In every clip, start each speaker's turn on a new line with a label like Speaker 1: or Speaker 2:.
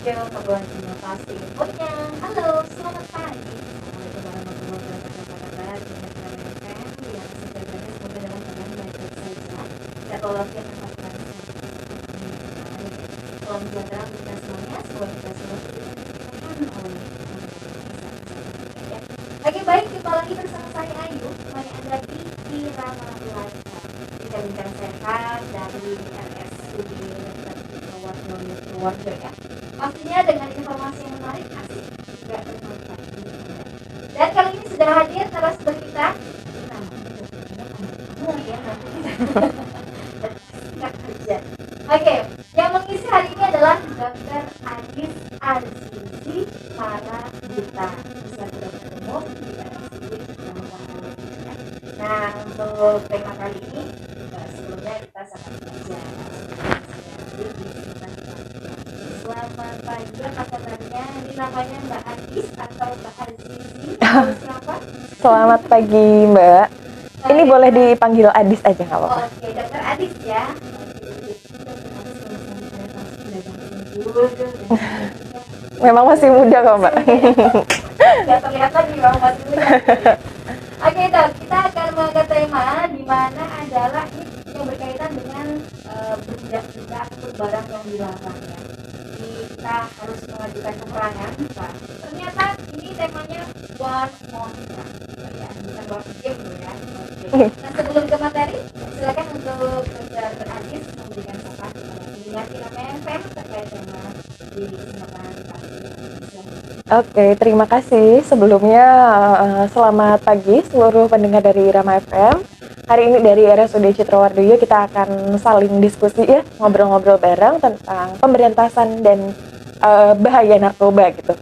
Speaker 1: Radio, Kabupaten Inovasi Infonya. Halo, selamat pagi. Assalamualaikum warahmatullahi wabarakatuh. Dengan Suara FM yang sudah berada semoga dalam keadaan baik-baik saja. Dan walaupun yang melakukan salam sejahtera untuk kita semuanya, semoga kita semua diberikan oleh ya. Oke, baik, jumpa lagi bersama saya Ayu. Mari Anda di Rama Live. Kita bincang sehat dari RSUD Purworejo ya. Pastinya dengan informasi yang menarik, asik juga bermanfaat. Dan kali ini sudah hadir narasumber kita. Oke, yang mengisi hari ini adalah Dr. Adis Azizi Marabita, selaku dokter umum di RSUD Purworejo. Nah, untuk tema kali ini sebelumnya kita sangat belajar. Selamat pagi, apa kabarnya? Ini namanya Mbak Adis atau Mbak Azizi? Siapa?
Speaker 2: Selamat pagi Mbak. Ini boleh dipanggil Adis aja nggak apa-apa?
Speaker 1: Oke, Dokter Adis ya.
Speaker 2: Memang masih muda kok Mbak.
Speaker 1: Ya terlihat lagi memang masih muda. Oke Dok, kita akan mengangkat tema di mana adalah yang berkaitan dengan benda-benda atau barang yang dilarang ya. Kita harus mengajukan keterangan. Nah, ternyata ini temanya one on one ya, bukan one game ya. Oke. Nah, sebelum ke materi, silakan untuk Dr. Adis memberikan saran pendengar Kirama FM terkait tema di kesempatan kali ini.
Speaker 2: Oke, terima kasih. Sebelumnya selamat pagi seluruh pendengar dari Rama FM. Hari ini dari RSUD Citrawardoyo kita akan saling diskusi ya, ngobrol-ngobrol bareng tentang pemberantasan dan bahaya narkoba gitu.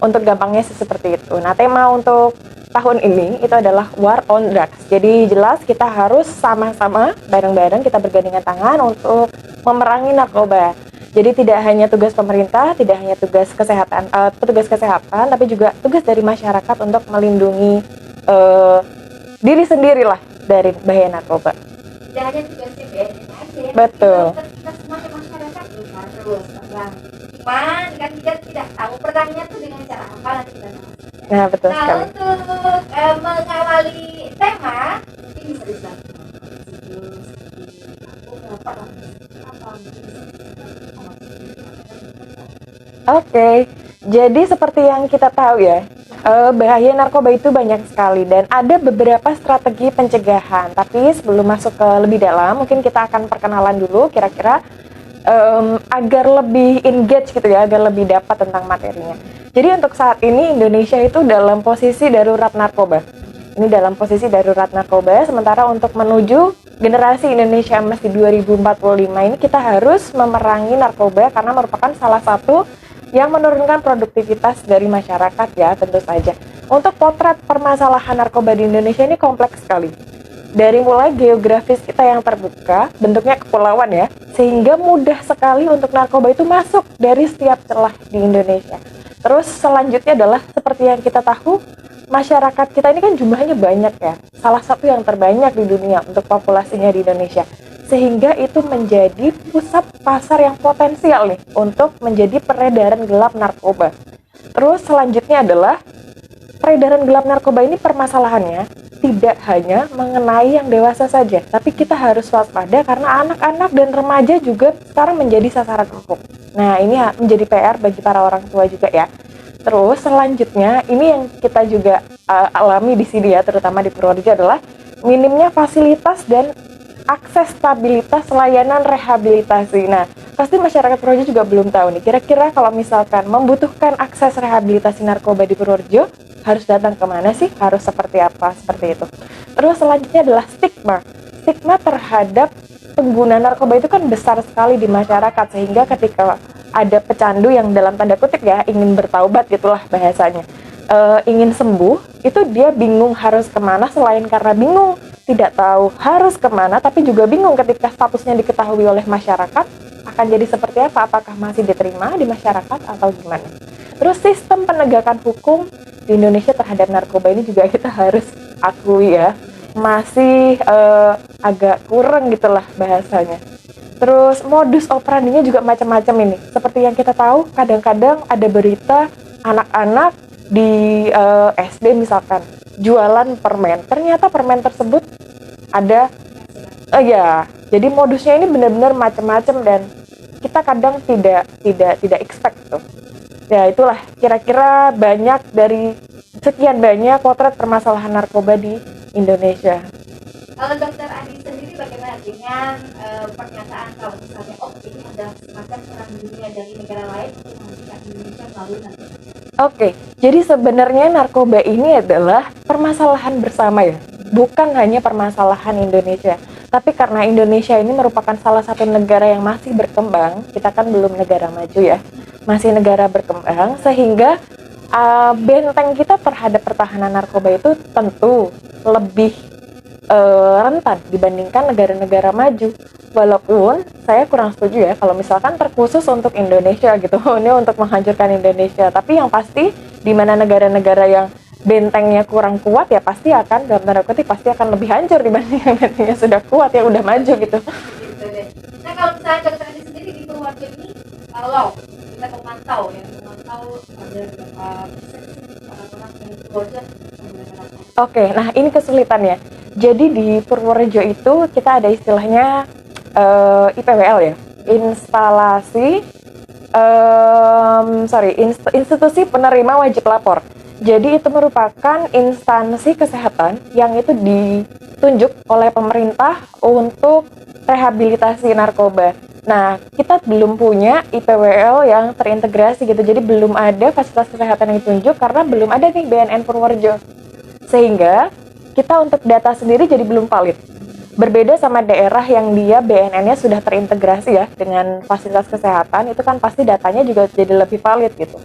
Speaker 2: Untuk gampangnya sih seperti itu. Nah, tema untuk tahun ini itu adalah War on Drugs. Jadi jelas kita harus sama-sama bareng-bareng kita bergandengan tangan untuk memerangi narkoba. Jadi tidak hanya tugas pemerintah, tidak hanya tugas kesehatan, petugas kesehatan, tapi juga tugas dari masyarakat untuk melindungi diri sendiri lah dari bahaya narkoba.
Speaker 1: Tidak hanya tugasnya BNN aja.
Speaker 2: Betul.
Speaker 1: Kita sebagai masyarakat harus terang. Cuman kan kita tidak tahu perangnya tuh dengan cara apa nanti kita tahu.
Speaker 2: Nah, betul
Speaker 1: Nah,
Speaker 2: sekali.
Speaker 1: untuk mengawali tema, mungkin bisa dijelaskan.
Speaker 2: Oke, jadi seperti yang kita tahu ya, bahaya narkoba itu banyak sekali dan ada beberapa strategi pencegahan. Tapi sebelum masuk ke lebih dalam, mungkin kita akan perkenalan dulu kira-kira agar lebih engage gitu ya, agar lebih dapat tentang materinya. Jadi untuk saat ini Indonesia itu dalam posisi darurat narkoba. Ini dalam posisi darurat narkoba, sementara untuk menuju generasi Indonesia emas di 2045 ini kita harus memerangi narkoba karena merupakan salah satu yang menurunkan produktivitas dari masyarakat ya, tentu saja. Untuk potret permasalahan narkoba di Indonesia ini kompleks sekali. Dari mulai geografis kita yang terbuka, bentuknya kepulauan ya, sehingga mudah sekali untuk narkoba itu masuk dari setiap celah di Indonesia. Terus selanjutnya adalah seperti yang kita tahu, masyarakat kita ini kan jumlahnya banyak ya, salah satu yang terbanyak di dunia untuk populasinya di Indonesia. Sehingga itu menjadi pusat pasar yang potensial nih untuk menjadi peredaran gelap narkoba. Terus selanjutnya adalah peredaran gelap narkoba ini permasalahannya tidak hanya mengenai yang dewasa saja, tapi kita harus waspada karena anak-anak dan remaja juga sekarang menjadi sasaran empuk. Nah, ini menjadi PR bagi para orang tua juga ya. Terus selanjutnya ini yang kita juga alami di sini ya, terutama di Purworejo adalah minimnya fasilitas dan akses stabilitas layanan rehabilitasi. Nah, pasti masyarakat Purworejo juga belum tahu nih, kira-kira kalau misalkan membutuhkan akses rehabilitasi narkoba di Purworejo, harus datang kemana sih? Harus seperti apa? Seperti itu. Terus selanjutnya adalah stigma. Stigma terhadap pengguna narkoba itu kan besar sekali di masyarakat, sehingga ketika ada pecandu yang dalam tanda kutip ya, ingin bertaubat gitulah bahasanya, ingin sembuh, itu dia bingung harus kemana, selain karena bingung tidak tahu harus kemana, tapi juga bingung ketika statusnya diketahui oleh masyarakat akan jadi seperti apa, apakah masih diterima di masyarakat atau gimana. Terus sistem penegakan hukum di Indonesia terhadap narkoba ini juga kita harus akui ya, masih agak kurang gitulah bahasanya. Terus modus operandinya juga macam-macam ini. Seperti yang kita tahu, kadang-kadang ada berita anak-anak di SD misalkan jualan permen. Ternyata permen tersebut ada ya. Jadi modusnya ini benar-benar macam-macam dan kita kadang tidak expect tuh. Ya itulah kira-kira banyak dari sekian banyak potret permasalahan narkoba di Indonesia.
Speaker 1: Kalau dokter Adi sendiri bagaimana dengan pernyataan kalau misalnya ini adalah semacam perang dunia dari negara lain untuk menghentikan Indonesia melalui narkoba?
Speaker 2: Oke, jadi sebenarnya narkoba ini adalah permasalahan bersama ya, bukan hanya permasalahan Indonesia. Tapi karena Indonesia ini merupakan salah satu negara yang masih berkembang, kita kan belum negara maju ya, masih negara berkembang, sehingga benteng kita terhadap pertahanan narkoba itu tentu lebih rentan dibandingkan negara-negara maju. Walaupun saya kurang setuju ya kalau misalkan terkhusus untuk Indonesia gitu, ini untuk menghancurkan Indonesia. Tapi yang pasti di mana negara-negara yang bentengnya kurang kuat ya pasti akan dalam tanda kutip pasti akan lebih hancur dibanding yang bentengnya sudah kuat yang udah maju gitu.
Speaker 1: Gitu deh. Nah kalau misalnya dokter Adi sendiri di Purworejo ini, kalau kita memantau ada beberapa persen orang-orang yang di Purworejo menggunakan narkoba.
Speaker 2: Oke, nah ini kesulitannya. Jadi di Purworejo itu kita ada istilahnya IPWL ya, institusi penerima wajib lapor. Jadi itu merupakan instansi kesehatan yang itu ditunjuk oleh pemerintah untuk rehabilitasi narkoba. Nah, kita belum punya IPWL yang terintegrasi gitu, jadi belum ada fasilitas kesehatan yang ditunjuk karena belum ada nih BNN Purworejo. Sehingga kita untuk data sendiri jadi belum valid. Berbeda sama daerah yang dia BNN-nya sudah terintegrasi ya dengan fasilitas kesehatan, itu kan pasti datanya juga jadi lebih valid gitu.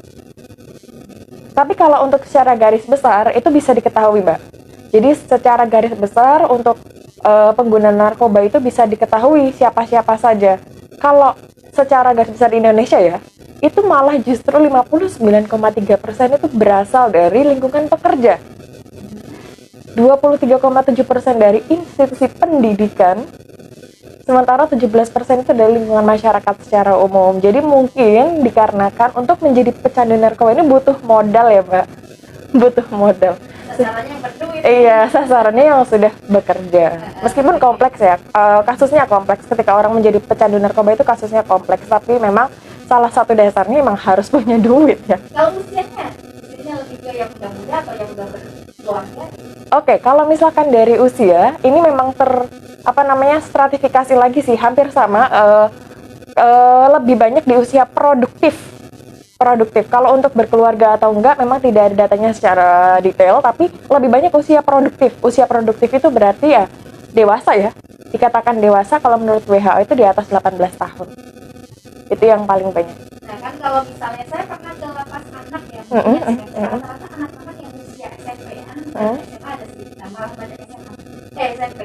Speaker 2: Tapi kalau untuk secara garis besar itu bisa diketahui, Mbak. Jadi secara garis besar untuk pengguna narkoba itu bisa diketahui siapa-siapa saja. Kalau secara garis besar di Indonesia ya, itu malah justru 59,3% itu berasal dari lingkungan pekerja. 23,7% dari institusi pendidikan, sementara 17% itu dari lingkungan masyarakat secara umum. Jadi mungkin dikarenakan untuk menjadi pecandu narkoba ini butuh modal ya, Mbak. Butuh modal.
Speaker 1: Sasarannya yang berduit.
Speaker 2: Iya, sasarannya yang sudah bekerja. Meskipun kompleks ya, kasusnya kompleks. Ketika orang menjadi pecandu narkoba itu kasusnya kompleks. Tapi memang salah satu dasarnya memang harus punya duit ya.
Speaker 1: Kalau usianya lebih ke yang muda-muda atau yang udah berkeluarga?
Speaker 2: Oke, kalau misalkan dari usia, ini memang stratifikasi lagi sih, hampir sama, lebih banyak di usia produktif. Kalau untuk berkeluarga atau enggak, memang tidak ada datanya secara detail, tapi lebih banyak usia produktif. Usia produktif itu berarti ya dewasa ya, dikatakan dewasa kalau menurut WHO itu di atas 18 tahun. Itu yang paling banyak.
Speaker 1: Nah kan kalau misalnya saya pernah ke lapas anak ya, rata-rata anak-anak yang usia SMP, anak SMA ada sedikit, malah banyak SMP.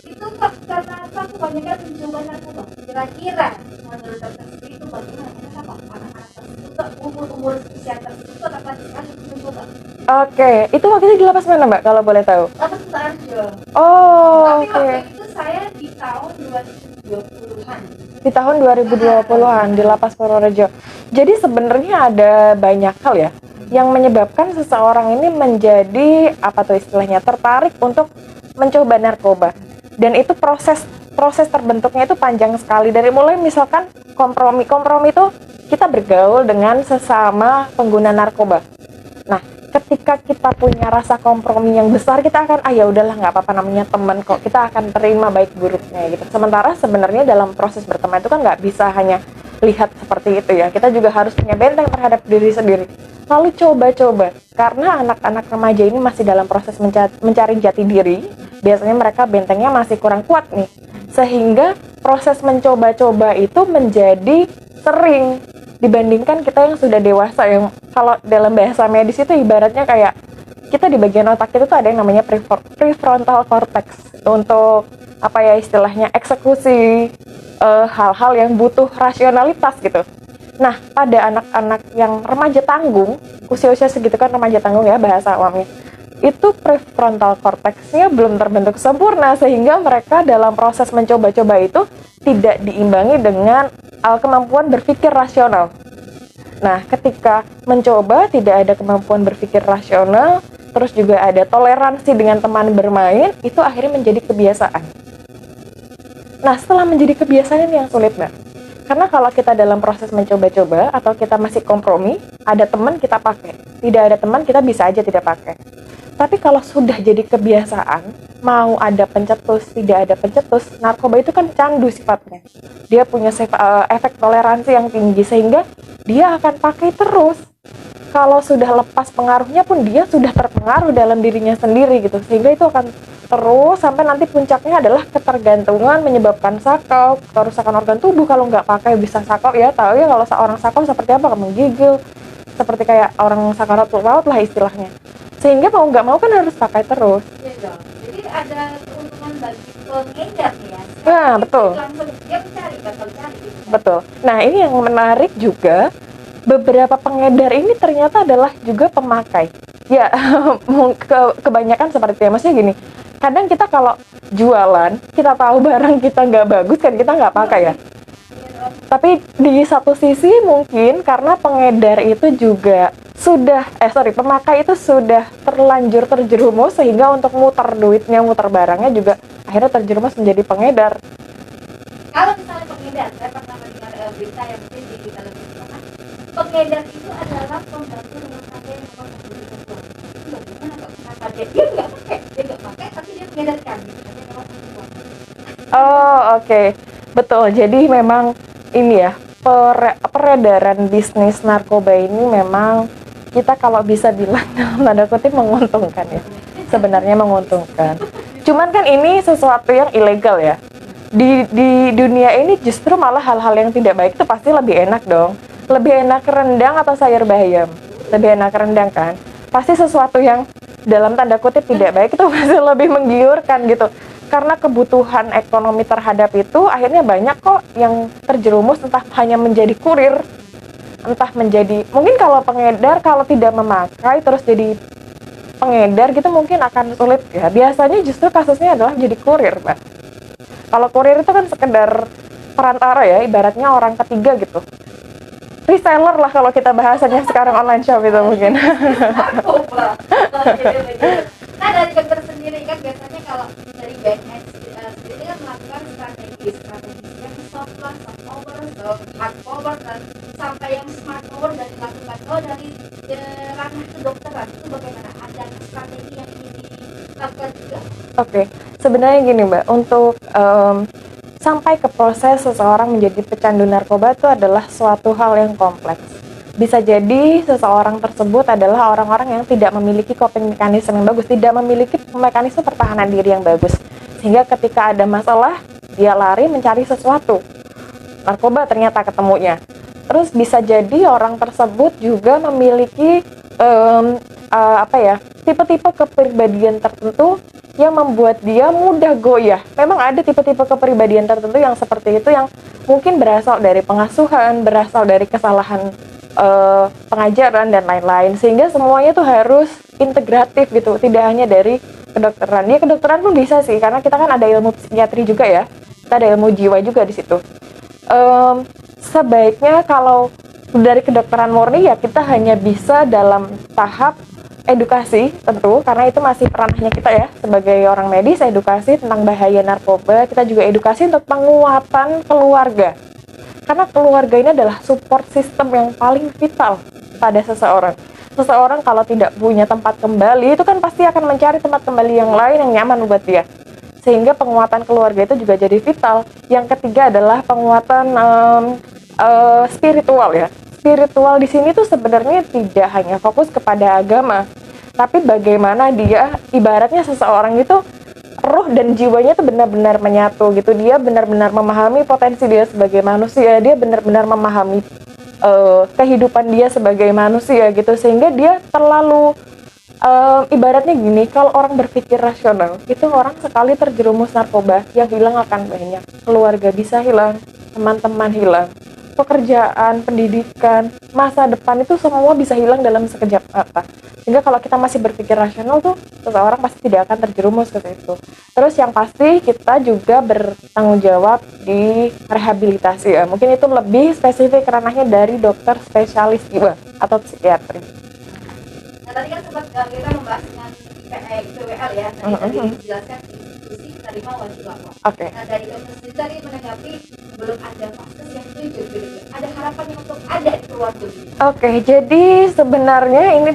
Speaker 1: Itu rata-rata kebanyakan mencoba narkoba. Kira-kira menurut dokter sendiri itu bagaimana? Kenapa anak-anak tersebut umur usia tersebut rata-rata sekali mencoba?
Speaker 2: Oke, itu waktu itu di lapas mana, Mbak, kalau boleh tahu?
Speaker 1: Lapas Sutarjo.
Speaker 2: Oh,
Speaker 1: tapi waktu itu saya di tahun 2020-an.
Speaker 2: Di tahun 2020-an di lapas Purworejo. Jadi sebenarnya ada banyak hal ya yang menyebabkan seseorang ini menjadi istilahnya tertarik untuk mencoba narkoba. Dan itu proses terbentuknya itu panjang sekali, dari mulai misalkan kompromi itu kita bergaul dengan sesama pengguna narkoba. Nah, ketika kita punya rasa kompromi yang besar, kita akan ya udahlah, nggak apa-apa, namanya teman kok, kita akan terima baik buruknya gitu. Sementara sebenarnya dalam proses berteman itu kan nggak bisa hanya lihat seperti itu ya, kita juga harus punya benteng terhadap diri sendiri. Lalu coba-coba, karena anak-anak remaja ini masih dalam proses mencari jati diri, biasanya mereka bentengnya masih kurang kuat nih, sehingga proses mencoba-coba itu menjadi sering dibandingkan kita yang sudah dewasa, yang kalau dalam bahasa medis itu ibaratnya kayak kita di bagian otak itu tuh ada yang namanya prefrontal cortex untuk istilahnya eksekusi hal-hal yang butuh rasionalitas gitu. Nah, pada anak-anak yang remaja tanggung, usia-usia segitu kan remaja tanggung ya bahasa awamnya. itu prefrontal cortexnya belum terbentuk sempurna, sehingga mereka dalam proses mencoba-coba itu tidak diimbangi dengan kemampuan berpikir rasional. Nah, ketika mencoba tidak ada kemampuan berpikir rasional, terus juga ada toleransi dengan teman bermain, itu akhirnya menjadi kebiasaan. Nah, setelah menjadi kebiasaan ini yang sulit, Mbak. Karena kalau kita dalam proses mencoba-coba atau kita masih kompromi, ada teman kita pakai, tidak ada teman kita bisa aja tidak pakai. Tapi kalau sudah jadi kebiasaan, mau ada pencetus, tidak ada pencetus, narkoba itu kan candu sifatnya. Dia punya efek toleransi yang tinggi, sehingga dia akan pakai terus. Kalau sudah lepas pengaruhnya pun dia sudah terpengaruh dalam dirinya sendiri gitu. Sehingga itu akan terus sampai nanti puncaknya adalah ketergantungan, menyebabkan sakau, kerusakan organ tubuh. Kalau nggak pakai bisa sakau, ya tahu ya kalau seorang sakau seperti apa, menggigil, seperti kayak orang sakaratul maut lah istilahnya. Sehingga mau nggak mau kan harus pakai terus.
Speaker 1: Iya dong. Jadi ada keuntungan bagi pengedar ya.
Speaker 2: Nah, betul.
Speaker 1: Langsung dia mencari, bakal cari.
Speaker 2: Betul. Nah, ini yang menarik juga, beberapa pengedar ini ternyata adalah juga pemakai. Ya, kebanyakan seperti itu. Maksudnya gini, kadang kita kalau jualan, kita tahu barang kita nggak bagus kan kita nggak pakai ya. Tapi di satu sisi mungkin karena pengedar itu juga pemakai itu sudah terlanjur terjerumus, sehingga untuk muter duitnya, muter barangnya juga akhirnya terjerumus menjadi pengedar.
Speaker 1: Kalau misalnya pengedar, saya pernah mendengar berita yang mungkin di kita lebih pernah, pengedar itu adalah pembantu rumah tangga yang memang membeli perempuan. Itu bagaimana kok kenapa dia nggak pakai, tapi dia mengedarkan gitu, tapi memang perempuan.
Speaker 2: Oh, oke. Betul. Jadi memang ini ya, peredaran bisnis narkoba ini memang kita kalau bisa bilang dalam tanda kutip menguntungkan ya. Sebenarnya menguntungkan. Cuman kan ini sesuatu yang ilegal ya. Di dunia ini justru malah hal-hal yang tidak baik itu pasti lebih enak dong. Lebih enak rendang atau sayur bayam? Lebih enak rendang kan? Pasti sesuatu yang dalam tanda kutip tidak baik itu pasti lebih menggiurkan gitu. Karena kebutuhan ekonomi terhadap itu akhirnya banyak kok yang terjerumus entah hanya menjadi kurir, entah menjadi, mungkin kalau pengedar kalau tidak memakai terus jadi pengedar gitu mungkin akan sulit ya. Biasanya justru kasusnya adalah jadi kurir, Mbak. Kalau kurir itu kan sekedar perantara ya, ibaratnya orang ketiga gitu. Reseller lah kalau kita bahasanya sekarang online shop itu mungkin.
Speaker 1: Nah, dari dokter sendiri kan biasanya kalau dari BNS sendiri kan melakukan strategi yang soft lah, soft power, hard power, dan sampai yang smart power dan dilakukan. Kalau dari ranah kedokteran itu bagaimana? Ada strategi yang ingin dilakukan juga?
Speaker 2: Oke, sebenarnya gini Mbak, untuk sampai ke proses seseorang menjadi pecandu narkoba itu adalah suatu hal yang kompleks. Bisa jadi seseorang tersebut adalah orang-orang yang tidak memiliki coping mechanism yang bagus, tidak memiliki mekanisme pertahanan diri yang bagus. Sehingga ketika ada masalah, dia lari mencari sesuatu. Narkoba ternyata ketemunya. Terus bisa jadi orang tersebut juga memiliki tipe-tipe kepribadian tertentu yang membuat dia mudah goyah. Memang ada tipe-tipe kepribadian tertentu yang seperti itu, yang mungkin berasal dari pengasuhan, berasal dari kesalahan pengajaran dan lain-lain, sehingga semuanya tuh harus integratif gitu, tidak hanya dari kedokteran. Ya kedokteran pun bisa sih, karena kita kan ada ilmu psikiatri juga ya, kita ada ilmu jiwa juga di situ. Sebaiknya kalau dari kedokteran murni ya kita hanya bisa dalam tahap edukasi tentu, karena itu masih ranahnya kita ya sebagai orang medis, edukasi tentang bahaya narkoba. Kita juga edukasi untuk penguatan keluarga, karena keluarga ini adalah support system yang paling vital pada seseorang. Seseorang kalau tidak punya tempat kembali itu kan pasti akan mencari tempat kembali yang lain yang nyaman buat dia, sehingga penguatan keluarga itu juga jadi vital. Yang ketiga adalah penguatan spiritual ya. Spiritual di sini tuh sebenarnya tidak hanya fokus kepada agama, tapi bagaimana dia ibaratnya seseorang itu roh dan jiwanya tuh benar-benar menyatu gitu. Dia benar-benar memahami potensi dia sebagai manusia, dia benar-benar memahami kehidupan dia sebagai manusia gitu, sehingga dia terlalu ibaratnya gini, kalau orang berpikir rasional itu orang sekali terjerumus narkoba yang hilang akan banyak. Keluarga bisa hilang, teman-teman hilang, pekerjaan, pendidikan, masa depan itu semua bisa hilang dalam sekejap mata. Sehingga kalau kita masih berpikir rasional tuh, seseorang pasti tidak akan terjerumus ke situ. Terus yang pasti kita juga bertanggung jawab di rehabilitasi ya. Mungkin itu lebih spesifik ranahnya dari dokter spesialis jiwa atau psikiatri.
Speaker 1: Nah tadi kan sempat kita membahas dengan IPWL ya, tadi dijelaskan institusi penerima wajib lapor.
Speaker 2: Oke.
Speaker 1: Nah dari dokter sendiri tadi menanggapi belum ada proses yang setuju, ada harapannya untuk ada di keluarga.
Speaker 2: Oke, jadi sebenarnya ini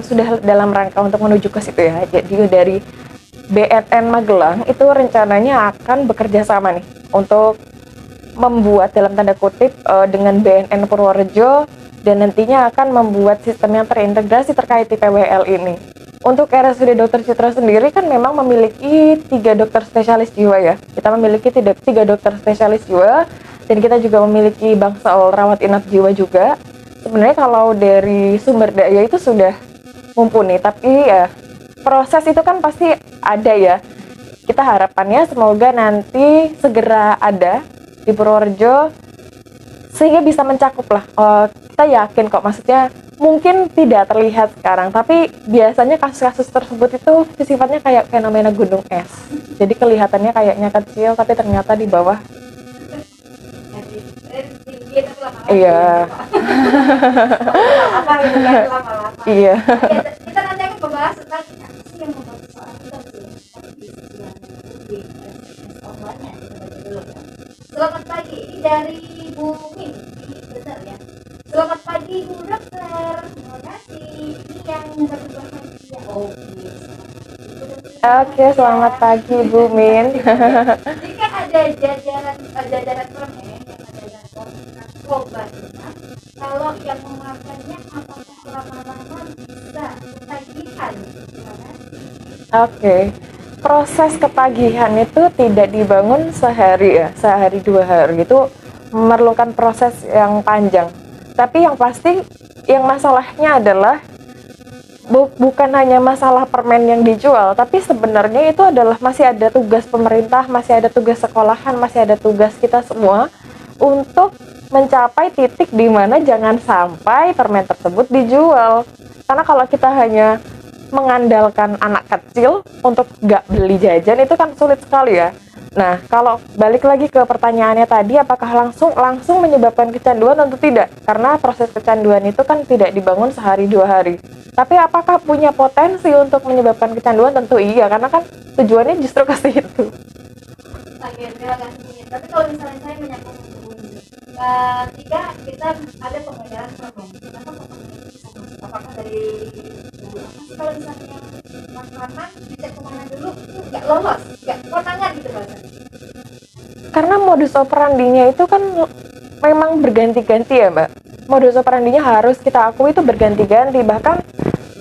Speaker 2: sudah dalam rangka untuk menuju ke situ ya. Jadi dari BNN Magelang itu rencananya akan bekerja sama nih untuk membuat dalam tanda kutip dengan BNN Purworejo dan nantinya akan membuat sistem yang terintegrasi terkait IPWL ini. Untuk RSUD Dr. Citra sendiri kan memang memiliki 3 dokter spesialis jiwa ya. Kita memiliki 3 dokter spesialis jiwa dan kita juga memiliki bangsal rawat inap jiwa juga. Sebenarnya kalau dari sumber daya itu sudah mumpuni, tapi ya proses itu kan pasti ada ya. Kita harapannya semoga nanti segera ada di Purworejo sehingga bisa mencakup lah. Kita yakin kok, maksudnya mungkin tidak terlihat sekarang, tapi biasanya kasus-kasus tersebut itu sifatnya kayak fenomena gunung es. Jadi kelihatannya kayaknya kecil, tapi ternyata di bawah. Iya.
Speaker 1: Apa gitu kan lama-lama.
Speaker 2: Iya.
Speaker 1: Kita nanti akan membahas tentang apa sih yang membuat seorang itu online-nya. Selamat pagi, ini dari Bu Min, ini benar ya. Selamat pagi Bu Dokter, terima kasih. Ini yang berubah ya.
Speaker 2: Oke, selamat pagi Bu Min.
Speaker 1: Jika ada jajaran permen yang ada narkoba, kalau yang memakannya apakah lama-lama bisa ketagihan?
Speaker 2: Oke. Proses ketagihan itu tidak dibangun sehari ya, sehari 2 hari, itu memerlukan proses yang panjang. Tapi yang pasti, yang masalahnya adalah bukan hanya masalah permen yang dijual, tapi sebenarnya itu adalah masih ada tugas pemerintah, masih ada tugas sekolahan, masih ada tugas kita semua untuk mencapai titik di mana jangan sampai permen tersebut dijual. Karena kalau kita hanya mengandalkan anak kecil untuk nggak beli jajan itu kan sulit sekali ya. Nah, kalau balik lagi ke pertanyaannya tadi, apakah langsung menyebabkan kecanduan? Tentu tidak, karena proses kecanduan itu kan tidak dibangun sehari 2 hari. Tapi apakah punya potensi untuk menyebabkan kecanduan? Tentu iya, karena kan tujuannya justru ke situ.
Speaker 1: Oke, terima kasih. Tapi kalau misalnya saya menyangkut ketika kita ada pengedaran permen, kenapa permen itu bisa masuk? Apakah dari kalau misalnya makanan dicek kemana dulu itu nggak lolos, nggak konangan gitu bahasanya?
Speaker 2: Karena modus operandinya itu kan memang berganti-ganti ya Mbak. Modus operandinya harus kita akui itu berganti-ganti, bahkan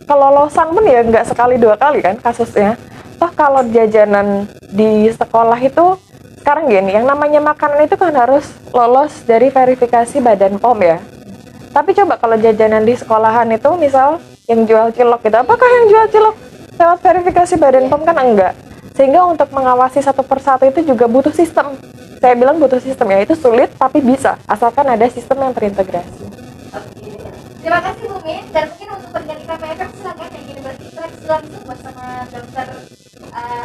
Speaker 2: kelolosan pun ya nggak sekali 2 kali kan kasusnya. Toh kalau jajanan di sekolah itu sekarang gini, yang namanya makanan itu kan harus lolos dari verifikasi Badan POM ya. Tapi coba kalau jajanan di sekolahan itu misal yang jual cilok gitu, apakah yang jual cilok lewat verifikasi Badan POM? Kan enggak. Sehingga untuk mengawasi satu persatu itu juga butuh sistem. Saya bilang butuh sistem ya, itu sulit tapi bisa, asalkan ada sistem yang terintegrasi.
Speaker 1: Oke. Terima kasih Bu Min, dan mungkin untuk pendengar KPFM silakan yang ingin berinteraksi langsung bersama Dokter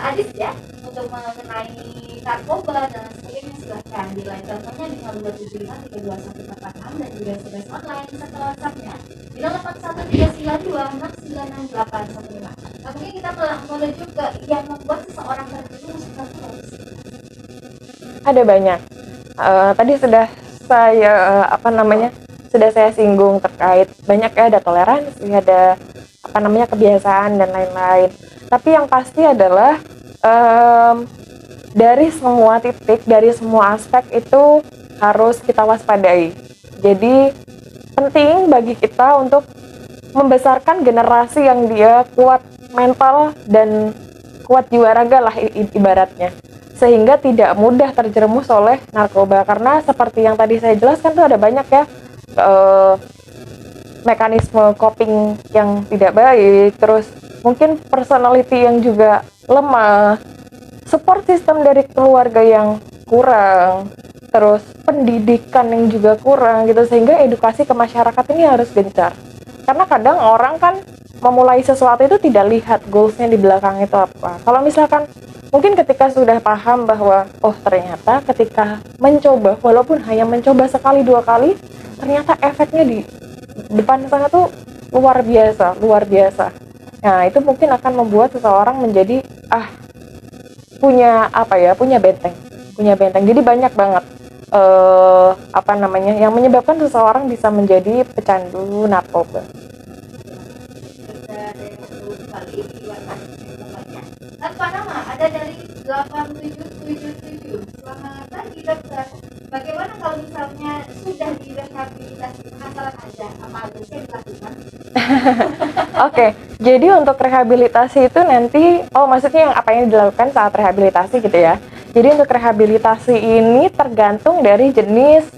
Speaker 1: Adis ya untuk mengenai narkoba dan sebagainya, silakan di line teleponnya di 0275 32146 dan juga SMS online serta WhatsAppnya di 081392696815. Nah mungkin kita menuju ke yang membuat seseorang terjerumus ke korupsi.
Speaker 2: Ada banyak. Tadi sudah saya singgung terkait banyak ya, ada toleransi, ada kebiasaan dan lain-lain. Tapi yang pasti adalah dari semua titik, dari semua aspek itu harus kita waspadai. Jadi penting bagi kita untuk membesarkan generasi yang dia kuat mental dan kuat jiwa raga lah ibaratnya, sehingga tidak mudah terjerumus oleh narkoba. Karena seperti yang tadi saya jelaskan tuh ada banyak ya mekanisme coping yang tidak baik, terus mungkin personality yang juga lemah, support system dari keluarga yang kurang, terus pendidikan yang juga kurang gitu, sehingga edukasi ke masyarakat ini harus gencar. Karena kadang orang kan memulai sesuatu itu tidak lihat goalsnya di belakang itu apa. Kalau misalkan mungkin ketika sudah paham bahwa oh ternyata ketika mencoba, walaupun hanya mencoba sekali dua kali, ternyata efeknya di depan sana tuh luar biasa, luar biasa. Nah itu mungkin akan membuat seseorang menjadi punya punya benteng. Jadi banyak banget yang menyebabkan seseorang bisa menjadi pecandu narkoba.
Speaker 1: Tanpa nama ada dari 8777. Selamat pagi dokter. Bagaimana kalau misalnya sudah direhabilitasi penghasilan aja, apa aja sih yang dilakukan?
Speaker 2: Oke, jadi untuk rehabilitasi itu nanti, maksudnya yang apa yang dilakukan saat rehabilitasi gitu ya. Jadi untuk rehabilitasi ini tergantung dari jenis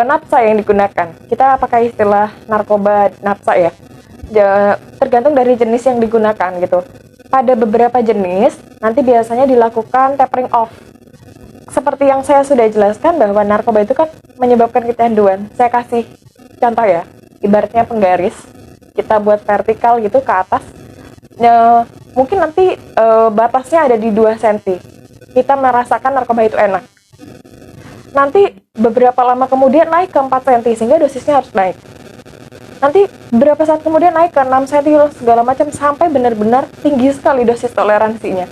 Speaker 2: napsa yang digunakan. Kita pakai istilah narkoba napsa ya. Tergantung dari jenis yang digunakan gitu. Pada beberapa jenis nanti biasanya dilakukan tapering off. Seperti yang saya sudah jelaskan bahwa narkoba itu kan menyebabkan kecanduan. Saya kasih contoh ya, ibaratnya penggaris, kita buat vertikal gitu ke atas. Mungkin nanti batasnya ada di 2 cm. Kita merasakan narkoba itu enak. Nanti beberapa lama kemudian naik ke 4 cm, sehingga dosisnya harus naik. Nanti beberapa saat kemudian naik ke 6 cm segala macam, sampai benar-benar tinggi sekali dosis toleransinya.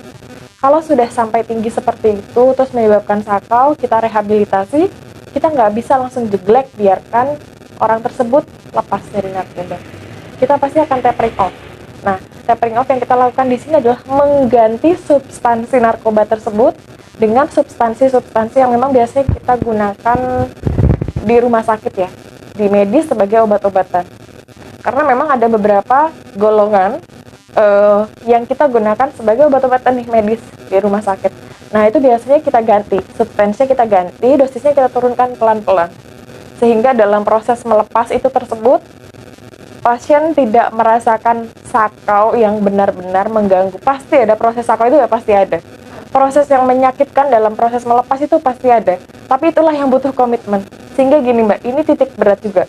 Speaker 2: Kalau sudah sampai tinggi seperti itu, terus menyebabkan sakau, kita rehabilitasi, kita nggak bisa langsung jeglek biarkan orang tersebut lepas dari narkoba. Kita pasti akan tapering off. Nah, tapering off yang kita lakukan di sini adalah mengganti substansi narkoba tersebut dengan substansi-substansi yang memang biasanya kita gunakan di rumah sakit ya, di medis sebagai obat-obatan. Karena memang ada beberapa golongan yang kita gunakan sebagai obat-obatan medis di rumah sakit. Nah itu biasanya kita ganti, substansinya kita ganti, dosisnya kita turunkan pelan-pelan. Sehingga dalam proses melepas itu tersebut, pasien tidak merasakan sakau yang benar-benar mengganggu. Pasti ada proses sakau itu ya, pasti ada. Proses yang menyakitkan dalam proses melepas itu pasti ada. Tapi itulah yang butuh komitmen. Sehingga gini Mbak, ini titik berat juga.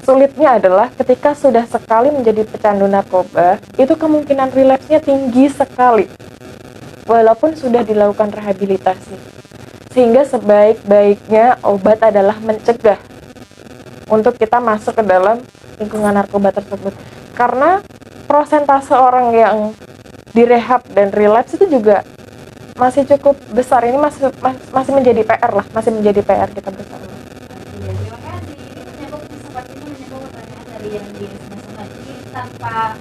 Speaker 2: Sulitnya adalah ketika sudah sekali menjadi pecandu narkoba, itu kemungkinan relapse-nya tinggi sekali. Walaupun sudah dilakukan rehabilitasi. Sehingga sebaik-baiknya obat adalah mencegah untuk kita masuk ke dalam lingkungan narkoba tersebut. Karena prosentase orang yang direhab dan relapse itu juga masih cukup besar. Ini masih menjadi PR lah, masih menjadi PR kita bersama.
Speaker 1: Terima kasih. Ini menyambung pertanyaan dari yang di SMS ini tanpa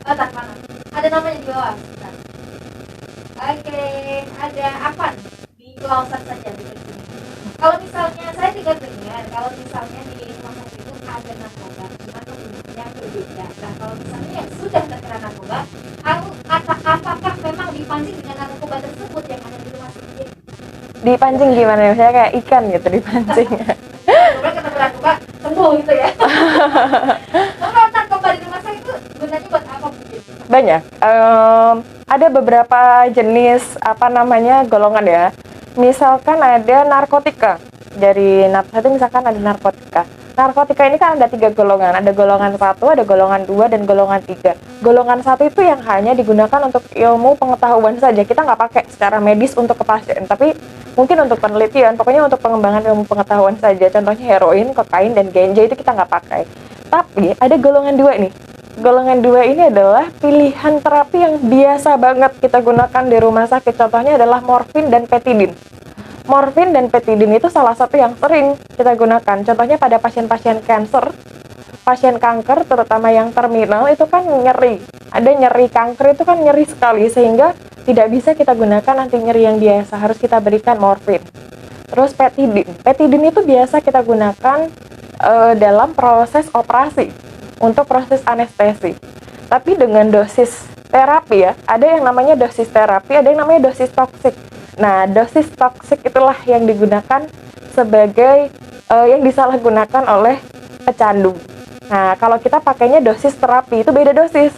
Speaker 1: ada namanya di bawah. Oke, ada apa di klausan saja di sini. Kalau misalnya saya tidak dengar, kalau misalnya di rumah sakit itu ada narkoba, cuma kebutuhannya berbeda. Nah, kalau misalnya yang sudah terkena narkoba, apakah memang dipancing dengan narkoba tersebut yang ada di rumah sakit?
Speaker 2: Dipancing gimana ya? Saya kayak ikan gitu dipancing.
Speaker 1: Kemudian ketemu narkoba, sembuh gitu ya. Kalau narkoba di rumah sakit itu gunanya buat apa mungkin?
Speaker 2: Banyak. Ada beberapa jenis golongan ya. Misalkan ada narkotika. Dari napsa itu misalkan ada narkotika. Narkotika ini kan ada 3 golongan. Ada golongan 1, ada golongan 2, dan golongan 3. Golongan 1 itu yang hanya digunakan untuk ilmu pengetahuan saja. Kita nggak pakai secara medis untuk ke pasien, tapi mungkin untuk penelitian, pokoknya untuk pengembangan ilmu pengetahuan saja. Contohnya heroin, kokain, dan ganja itu kita nggak pakai. Tapi ada golongan 2 nih. Golongan 2 ini adalah pilihan terapi yang biasa banget kita gunakan di rumah sakit. Contohnya adalah morfin dan petidin. Morfin dan petidin itu salah satu yang sering kita gunakan. Contohnya pada pasien-pasien kanker, pasien kanker terutama yang terminal itu kan nyeri. Ada nyeri kanker itu kan nyeri sekali, sehingga tidak bisa kita gunakan anti nyeri yang biasa, harus kita berikan morfin. Terus petidin. Petidin itu biasa kita gunakan dalam proses operasi, untuk proses anestesi. Tapi dengan dosis terapi ya, ada yang namanya dosis terapi, ada yang namanya dosis toksik. Nah, dosis toksik itulah yang digunakan sebagai yang disalahgunakan oleh pecandu. Nah, kalau kita pakainya dosis terapi itu beda dosis.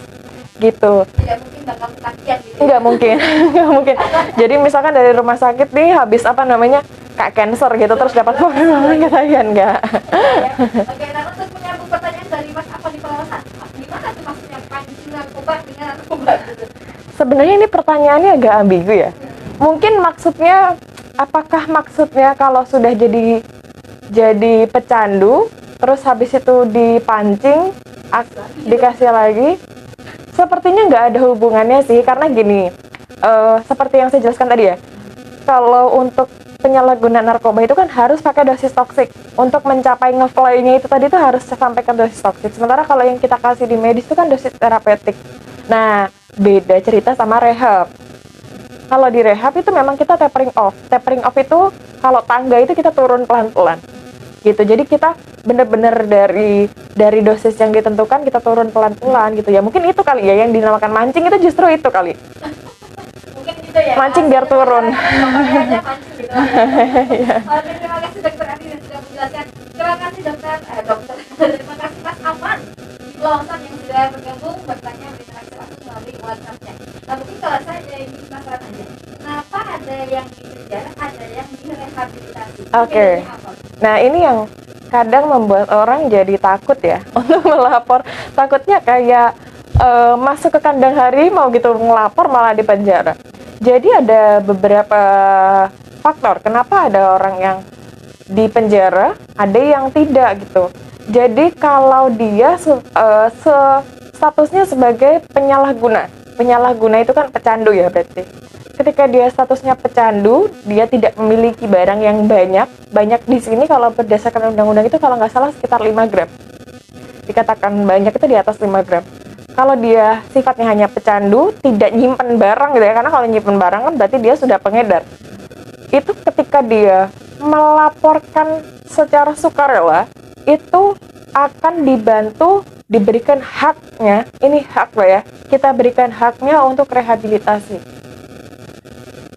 Speaker 2: gitu.
Speaker 1: Tidak mungkin bakal ketagihan gitu.
Speaker 2: Nggak mungkin, nggak mungkin. Jadi misalkan dari rumah sakit nih habis apa namanya kayak cancer gitu terus dapat pengalaman ketagihan nggak?
Speaker 1: Ya. Oke, nah untuk menyambung pertanyaan dari Mas apa di pengawasan, gimana tuh maksudnya pancing narkoba dengan narkoba gitu?
Speaker 2: Sebenarnya ini pertanyaannya agak ambigu ya. Mungkin maksudnya, apakah maksudnya kalau sudah jadi pecandu, terus habis itu dipancing, dikasih lagi? Sepertinya nggak ada hubungannya sih, karena gini, seperti yang saya jelaskan tadi ya, kalau untuk penyalahgunaan narkoba itu kan harus pakai dosis toksik. Untuk mencapai ngefly-nya itu tadi tuh harus sampai ke dosis toksik. Sementara kalau yang kita kasih di medis itu kan dosis terapeutik. Nah, beda cerita sama rehab. Kalau di rehab itu memang kita tapering off. Tapering off itu kalau tangga itu kita turun pelan-pelan. Gitu. Jadi kita benar-benar dari dosis yang ditentukan kita turun pelan-pelan gitu ya. Mungkin itu kali ya yang dinamakan mancing, itu justru itu kali.
Speaker 1: Mungkin gitu ya.
Speaker 2: Mancing biar turun.
Speaker 1: Pokoknya aja mancing gitu ya. Oke, terima kasih dokter Adi yang sudah menjelaskan. Terima kasih dokter. Terima kasih Mas Aman di Pelonton yang sudah bergabung bertanya berinteraksi langsung melalui WhatsApp-nya. Nah, mungkin kalau saya ini penasaran aja. Kenapa ada yang di penjara, ada yang direhabilitasi?
Speaker 2: Oke.
Speaker 1: Bedanya apa?
Speaker 2: Nah, ini yang kadang membuat orang jadi takut ya untuk melapor. Takutnya kayak masuk ke kandang harimau gitu, ngelapor malah di penjara. Jadi ada beberapa faktor kenapa ada orang yang di penjara, ada yang tidak gitu. Jadi kalau dia statusnya sebagai penyalahguna itu kan pecandu ya berarti. Ketika dia statusnya pecandu, dia tidak memiliki barang yang banyak di sini kalau berdasarkan undang-undang itu kalau nggak salah sekitar 5 gram. Dikatakan banyak itu di atas 5 gram. Kalau dia sifatnya hanya pecandu, tidak nyimpen barang gitu ya, karena kalau nyimpen barang kan berarti dia sudah pengedar. Itu ketika dia melaporkan secara sukarela, itu akan dibantu diberikan haknya, ini hak loh ya, kita berikan haknya untuk rehabilitasi.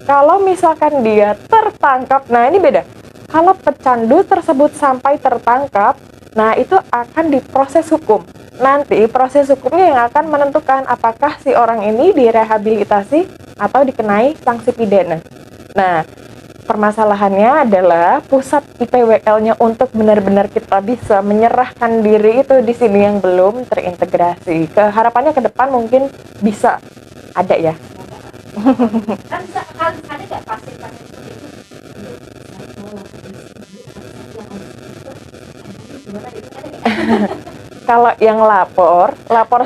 Speaker 2: Kalau misalkan dia tertangkap, nah ini beda. Kalau pecandu tersebut sampai tertangkap, nah itu akan diproses hukum. Nanti proses hukumnya yang akan menentukan apakah si orang ini direhabilitasi atau dikenai sanksi pidana. Nah, permasalahannya adalah pusat IPWL-nya untuk benar-benar kita bisa menyerahkan diri itu di sini yang belum terintegrasi. Harapannya ke depan mungkin bisa ada ya.
Speaker 1: Kan bisa ada nggak pasien-pasien seperti itu? Gimana gitu, ada nggak?
Speaker 2: Kalau yang lapor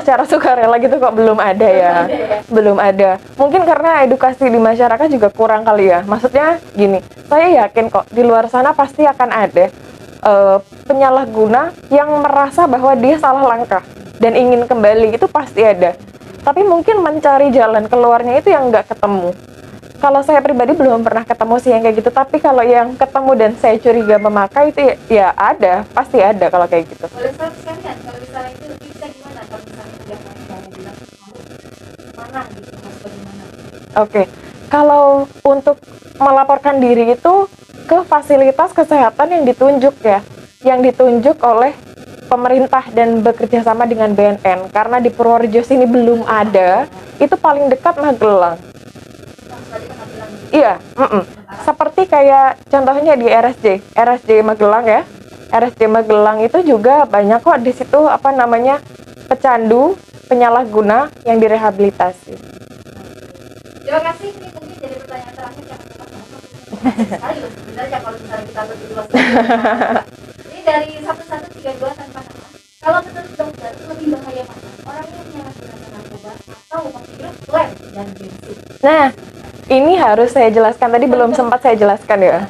Speaker 2: secara sukarela gitu kok belum ada ya. Belum ada. Mungkin karena edukasi di masyarakat juga kurang kali ya. Maksudnya gini, saya yakin kok di luar sana pasti akan ada penyalahguna yang merasa bahwa dia salah langkah dan ingin kembali, itu pasti ada. Tapi mungkin mencari jalan keluarnya itu yang nggak ketemu. Kalau saya pribadi belum pernah ketemu sih yang kayak gitu, tapi kalau yang ketemu dan saya curiga memakai itu ya ada, pasti ada kalau kayak gitu.
Speaker 1: Boleh saya sekalian, kalau misalnya itu bisa gimana? Kalau misalnya udah mau bilang mana gitu, mas bagaimana?
Speaker 2: Oke, kalau untuk melaporkan diri itu ke fasilitas kesehatan yang ditunjuk ya, yang ditunjuk oleh pemerintah dan bekerja sama dengan BNN. Karena di Purworejo sini belum ada, itu paling dekat Magelang. Iya, seperti kayak contohnya di RSJ Magelang ya. RSJ Magelang itu juga banyak kok di situ apa namanya pecandu, penyalahguna yang direhabilitasi.
Speaker 1: Terima kasih, ini mungkin jadi pertanyaan terakhir yang kita sekali loh sebenarnya kalau misalnya kita lebih luas. Ini dari 1132 tanpa nama. Kalau menurut dokter lebih bahaya mana? Orang yang menyalahgunakan narkoba atau menghirup lem dan bensin?
Speaker 2: Nah, ini harus saya jelaskan, tadi belum sempat saya jelaskan ya.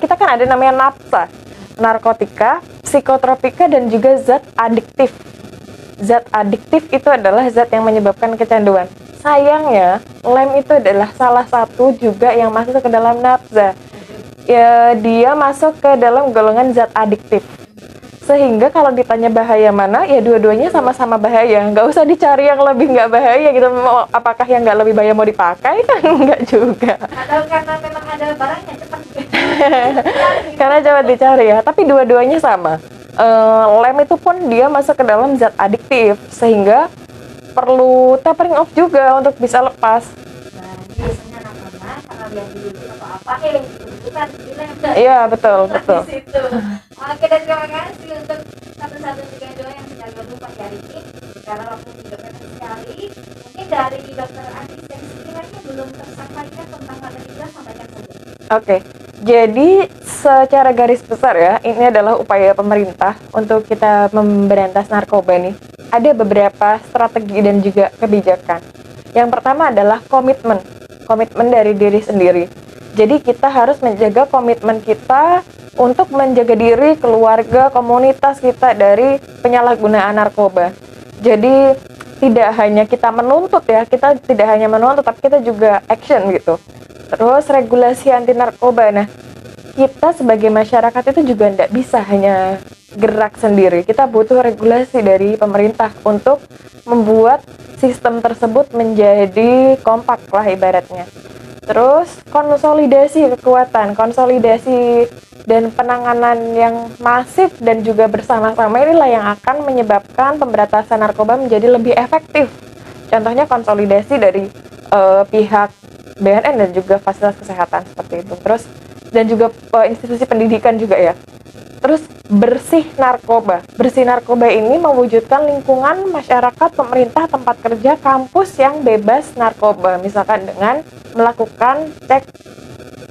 Speaker 2: Kita kan ada namanya NAPSA, narkotika, psikotropika, dan juga zat adiktif. Zat adiktif itu adalah zat yang menyebabkan kecanduan. Sayangnya, lem itu adalah salah satu juga yang masuk ke dalam NAPSA. Ya, dia masuk ke dalam golongan zat adiktif. Sehingga kalau ditanya bahaya mana, ya dua-duanya sama-sama bahaya. Nggak usah dicari yang lebih nggak bahaya gitu. Apakah yang nggak lebih bahaya mau dipakai? Kan nggak juga.
Speaker 1: Atau karena memang ada barangnya cepat.
Speaker 2: Karena coba dicari ya. Tapi dua-duanya sama. Lem itu pun dia masuk ke dalam zat adiktif. Sehingga perlu tapering off juga untuk bisa lepas.
Speaker 1: Nah, ini biasanya anak-anak karena lihat di YouTube atau apa, kebutuhan dilempar.
Speaker 2: Iya, betul, betul.
Speaker 1: Di situ. Oke, dan terima kasih untuk satu-satu tiga doa yang sudah gabung pagi hari ini. Karena waktu juga pendek sekali. Mungkin dari dokter asistensi kiranya belum tersampaikan tentang materi kita, sampaikan saja.
Speaker 2: Oke, jadi secara garis besar ya, ini adalah upaya pemerintah untuk kita memberantas narkoba nih. Ada beberapa strategi dan juga kebijakan. Yang pertama adalah komitmen dari diri sendiri. Jadi kita harus menjaga komitmen kita untuk menjaga diri, keluarga, komunitas kita dari penyalahgunaan narkoba. Jadi tidak hanya kita menuntut ya, kita tidak hanya menuntut, tapi kita juga action gitu. Terus regulasi anti narkoba. Nah, kita sebagai masyarakat itu juga tidak bisa hanya gerak sendiri. Kita butuh regulasi dari pemerintah untuk membuat sistem tersebut menjadi kompak lah ibaratnya. Terus konsolidasi kekuatan, konsolidasi dan penanganan yang masif dan juga bersama-sama inilah yang akan menyebabkan pemberantasan narkoba menjadi lebih efektif. Contohnya konsolidasi dari pihak BNN dan juga fasilitas kesehatan seperti itu. Terus dan juga institusi pendidikan juga ya. Terus bersih narkoba ini mewujudkan lingkungan masyarakat, pemerintah, tempat kerja, kampus yang bebas narkoba, misalkan dengan melakukan cek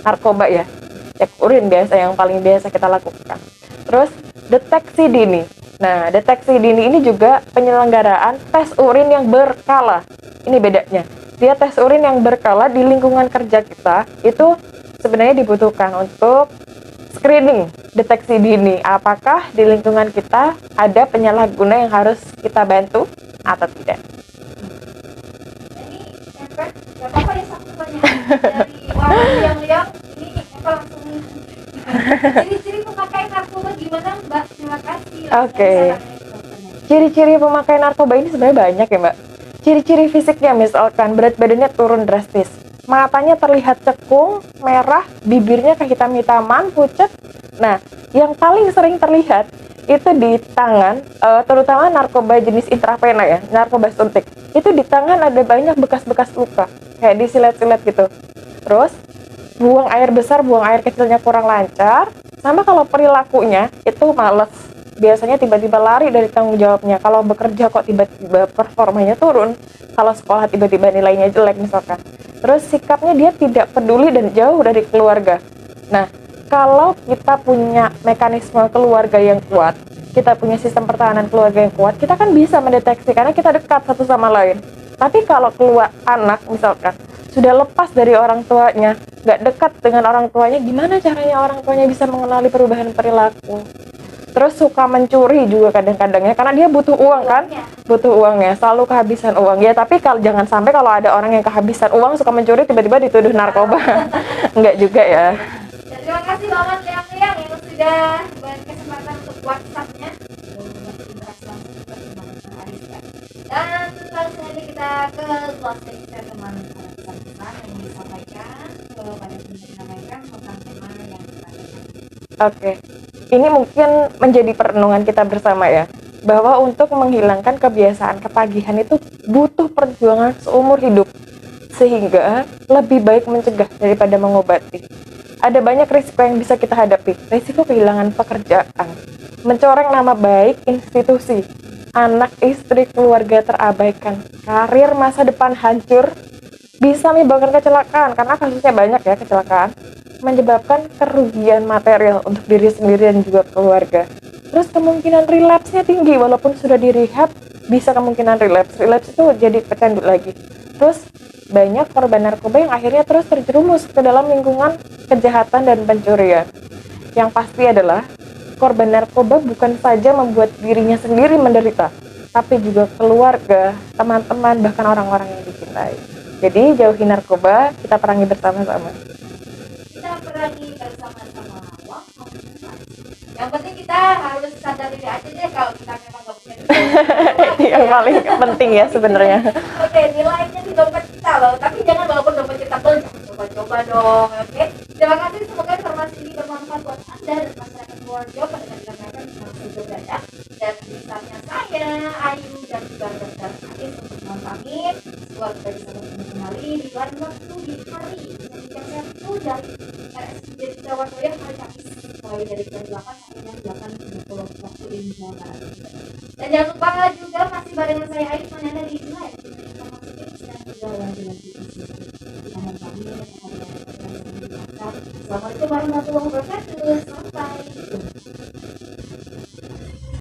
Speaker 2: narkoba ya, cek urin biasa yang paling biasa kita lakukan. Terus deteksi dini. Nah, deteksi dini ini juga penyelenggaraan tes urin yang berkala. Ini bedanya. Dia tes urin yang berkala di lingkungan kerja kita itu sebenarnya dibutuhkan untuk screening, deteksi dini. Apakah di lingkungan kita ada penyalahguna yang harus kita bantu atau tidak?
Speaker 1: Ini Emper, gak apa-apa ya satu pertanyaan dari orang yang lihat ini Emper langsung. Ciri-ciri pemakai narkoba gimana Mbak? Terima kasih.
Speaker 2: Oke. Ciri-ciri pemakai narkoba ini sebenarnya banyak ya Mbak. Ciri-ciri fisiknya misalkan berat badannya turun drastis, matanya terlihat cekung, merah, bibirnya kehitam-hitaman, pucat. Nah, yang paling sering terlihat itu di tangan, terutama narkoba jenis intravena ya, narkoba suntik. Itu di tangan ada banyak bekas-bekas luka, kayak disilet-silet gitu. Terus, buang air besar, buang air kecilnya kurang lancar, sama kalau perilakunya itu males. Biasanya tiba-tiba lari dari tanggung jawabnya. Kalau bekerja kok tiba-tiba performanya turun. Kalau sekolah tiba-tiba nilainya jelek misalkan. Terus sikapnya dia tidak peduli dan jauh dari keluarga. Nah, kalau kita punya mekanisme keluarga yang kuat, kita punya sistem pertahanan keluarga yang kuat, kita kan bisa mendeteksi karena kita dekat satu sama lain. Tapi kalau keluar anak misalkan sudah lepas dari orang tuanya, nggak dekat dengan orang tuanya, gimana caranya orang tuanya bisa mengenali perubahan perilaku? Terus suka mencuri juga kadang-kadang ya, karena dia butuh uang kan, butuh uangnya, selalu kehabisan uang ya. Tapi kalau jangan sampai kalau ada orang yang kehabisan uang suka mencuri tiba-tiba dituduh narkoba, enggak juga ya.
Speaker 1: Dan terima kasih banget yang sudah berkesempatan untuk WhatsApp-nya. Berinteraksi langsung bersama Bang Ariska. Dan langsung aja kita ke closing statement pesan-pesan yang disampaikan kepada pemirsa mereka tentang tema yang kita akan.
Speaker 2: Oke. Ini mungkin menjadi perenungan kita bersama ya, bahwa untuk menghilangkan kebiasaan ketagihan itu butuh perjuangan seumur hidup, sehingga lebih baik mencegah daripada mengobati. Ada banyak risiko yang bisa kita hadapi, risiko kehilangan pekerjaan, mencoreng nama baik institusi, anak, istri, keluarga terabaikan, karir masa depan hancur, bisa menyebabkan kecelakaan, karena kasusnya banyak ya kecelakaan, menyebabkan kerugian material untuk diri sendiri dan juga keluarga. Terus kemungkinan relapse-nya tinggi, walaupun sudah di rehab, bisa kemungkinan relapse. Relapse itu jadi pecandu lagi. Terus banyak korban narkoba yang akhirnya terus terjerumus ke dalam lingkungan kejahatan dan pencurian. Yang pasti adalah korban narkoba bukan saja membuat dirinya sendiri menderita, tapi juga keluarga, teman-teman, bahkan orang-orang yang dicintai. Jadi jauhi narkoba, kita perangi bersama-sama.
Speaker 1: Kita perangi bersama-sama. Wah, yang penting kita harus sadar diri aja deh kalau kita memang gak punya duit.
Speaker 2: Yang paling penting ya sebenarnya.
Speaker 1: Oke, nilainya di dompet kita loh, tapi jangan walaupun dompet kita banyak, coba-coba dong. Oke, terima kasih, semoga informasi ini bermanfaat buat Anda dan masyarakat Purworejo pada mendengarkan informasi berbeda. Dan misalnya saya, Ayu dan juga Dr. Adis untuk beberapa kuliah hari Kamis mulai dari jam 8 sampai jam 8.30 waktu Indonesia Barat. Dan jangan lupa juga masih barengan saya Ais Mananda di live informasi tips dan juga dengan divisi dengan kami. Assalamualaikum warahmatullahi wabarakatuh.